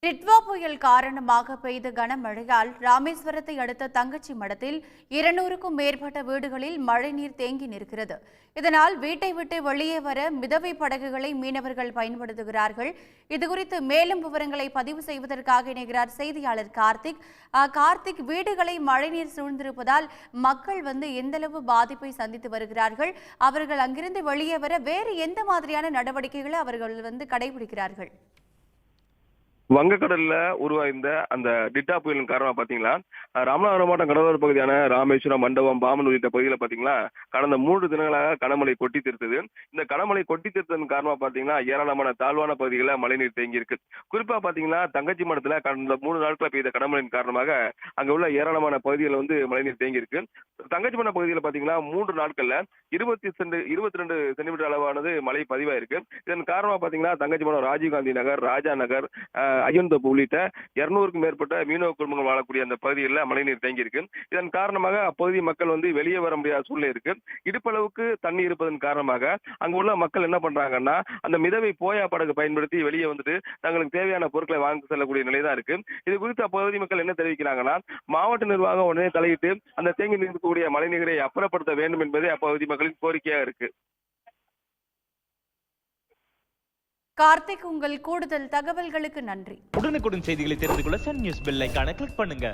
டிட்வா புயல் காரணமாக பெய்த கனமழையால் ராமேஸ்வரத்தை அடுத்த தங்கச்சி மடத்தில் 200க்கும் மேற்பட்ட வீடுகளில் மழைநீர் தேங்கி நிற்கிறது. இதனால் வீட்டை விட்டு வெளியே வர மிதவை படகுகளை மீனவர்கள் பயன்படுத்துகிறார்கள். இதுகுறித்து மேலும் விவரங்களை பதிவு செய்வதற்காக இணைகிறார் செய்தியாளர் கார்த்திக், வீடுகளை மழைநீர் சூழ்ந்திருப்பதால் மக்கள் எந்தளவு பாதிப்பை சந்தித்து வருகிறார்கள்? அவர்கள் அங்கிருந்து வெளியே வர வேறு எந்த மாதிரியான நடவடிக்கைகளை அவர்கள் கடைபிடிக்கிறார்கள்? வங்கக்கடல்ல உருவாய்ந்த அந்த டிட்டா புயலின் காரணமா பாத்தீங்களா, ராமநாதபுரம் மாவட்டம் கடலோர பகுதியான ராமேஸ்வரம், மண்டபம், பாமன் உள்ளிட்ட பகுதியில பாத்தீங்களா, கடந்த 3 தினங்களாக கனமழை கொட்டி தீர்த்தது. இந்த கனமழை கொட்டி தீர்த்ததன் காரணமா பாத்தீங்கன்னா ஏராளமான தாழ்வான பகுதிகளில் மழைநீர் தேங்கி இருக்கு. குறிப்பா பாத்தீங்கன்னா தங்கச்சி மடத்துல கடந்த 3 நாட்கள பெய்த கனமழையின் காரணமாக அங்க உள்ள ஏராளமான பகுதிகளில் மழைநீர் தேங்கி இருக்கு. தங்கச்சி மடம் பகுதியில் பாத்தீங்கன்னா 3 நாட்கள்ல 22 சென்டிமீட்டர் அளவானது மழை பதிவாயிருக்கு. இதன் காரணமா பாத்தீங்கன்னா தங்கச்சி மடம், ராஜீவ்காந்தி நகர், ராஜா நகர், ஐயன்தோப்பு உள்ளிட்ட 200க்கும் மேற்பட்ட மீனவ குடும்பங்கள் வாழக்கூடிய அந்த பகுதிகளில் மழைநீர் தேங்கி இருக்கு. இதன் காரணமாக அப்பகுதி மக்கள் வெளியே வர முடியாத சூழ்நிலை இருக்கு. இடுப்பளவுக்கு தண்ணி இருப்பதன் காரணமாக அங்கு உள்ள மக்கள் என்ன பண்றாங்கன்னா, அந்த மிதவை போயா படகு பயன்படுத்தி வெளியே தங்களுக்கு தேவையான பொருட்களை வாங்கி செல்லக்கூடிய நிலைதான் இருக்கு. இது குறித்து அப்பகுதி மக்கள் என்ன தெரிவிக்கிறாங்கன்னா, மாவட்ட நிர்வாகம் உடனே தலையிட்டு அந்த தேங்கி நிற்கக்கூடிய மழைநீரை அப்புறப்படுத்த வேண்டும் என்பதே அப்பகுதி மக்களின் கோரிக்கையாக இருக்கு. கார்த்திக், உங்கள் கூடுதல் தகவல்களுக்கு நன்றி. உடனுக்குடன் செய்திகளை தெரிந்து கொள்ள சன் நியூஸ் பெல் ஐகானை கிளிக் பண்ணுங்க.